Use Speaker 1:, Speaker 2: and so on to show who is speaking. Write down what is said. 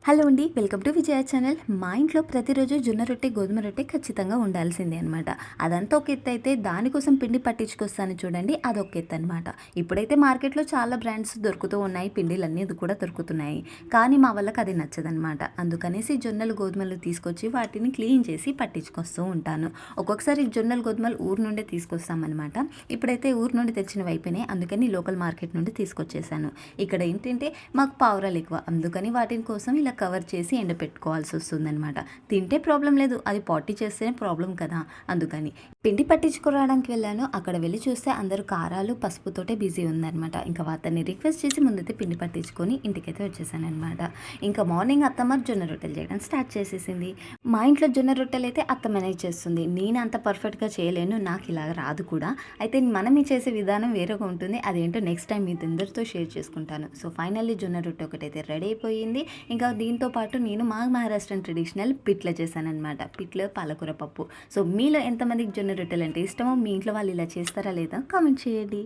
Speaker 1: Hello అండి, welcome to Vijaya channel. మా ఇంట్లో ప్రతిరోజు జొన్న రొట్టె, గోధుమ రొట్టె ఖచ్చితంగా ఉండాల్సిందే అనమాట. అదంతా ఒక ఎత్తు అయితే దానికోసం పిండి పట్టించుకొస్తాను చూడండి, అదొక ఎత్తు అనమాట. ఇప్పుడైతే మార్కెట్లో చాలా బ్రాండ్స్ దొరుకుతూ ఉన్నాయి, పిండిలన్నీ అది కూడా దొరుకుతున్నాయి. కానీ మా వాళ్ళకి అది నచ్చదనమాట. అందుకనేసి జొన్నలు, గోధుమలు తీసుకొచ్చి వాటిని క్లీన్ చేసి పట్టించుకొస్తూ ఉంటాను. ఒక్కొక్కసారి జొన్నలు, గోధుమలు ఊరు నుండే తీసుకొస్తామన్నమాట. ఇప్పుడైతే ఊరు నుండి తెచ్చినవి అయిపోయినాయి, అందుకని లోకల్ మార్కెట్ నుండి తీసుకొచ్చేసాను. ఇక్కడ ఏంటంటే మాకు పావురాలు ఎక్కువ, అందుకని వాటిని కోసం ఇలా కవర్ చేసి ఎండపెట్టుకోవాల్సి వస్తుందన్నమాట. తింటే ప్రాబ్లం లేదు, అది పాటీ చేస్తేనే ప్రాబ్లం కదా. అందుకని పిండి పట్టించుకురావడానికి వెళ్ళాను. అక్కడ వెళ్ళి చూస్తే అందరూ కారాలు, పసుపుతోటే బిజీ ఉందన్నమాట. ఇంకా అతన్ని రిక్వెస్ట్ చేసి ముందైతే పిండి పట్టించుకొని ఇంటికైతే వచ్చేసాను అనమాట. ఇంకా మార్నింగ్ అత్తమ్మ జొన్న రొట్టెలు చేయడం స్టార్ట్ చేసేసింది. మా ఇంట్లో జొన్న రొట్టెలు అయితే అత్త మేనేజ్ చేస్తుంది. నేను అంత పర్ఫెక్ట్గా చేయలేను, నాకు ఇలా రాదు కూడా. అయితే మనం చేసే విధానం వేరేగా ఉంటుంది. అదేంటో నెక్స్ట్ టైం మీ అందరితో షేర్ చేసుకుంటాను. సో ఫైనల్లీ జొన్న రొట్టె ఒకటైతే రెడీ అయిపోయింది. ఇంకా దీంతో పాటు నేను మా మహారాష్ట్రన్ ట్రెడిషనల్ పిట్ల చేశాననమాట. పిట్లు, పాలకూర పప్పు. సో మీలో ఎంతమందికి జొన్న రొట్టెలు అంటే ఇష్టమో, మీ ఇంట్లో వాళ్ళు ఇలా చేస్తారా లేదా కామెంట్ చేయండి.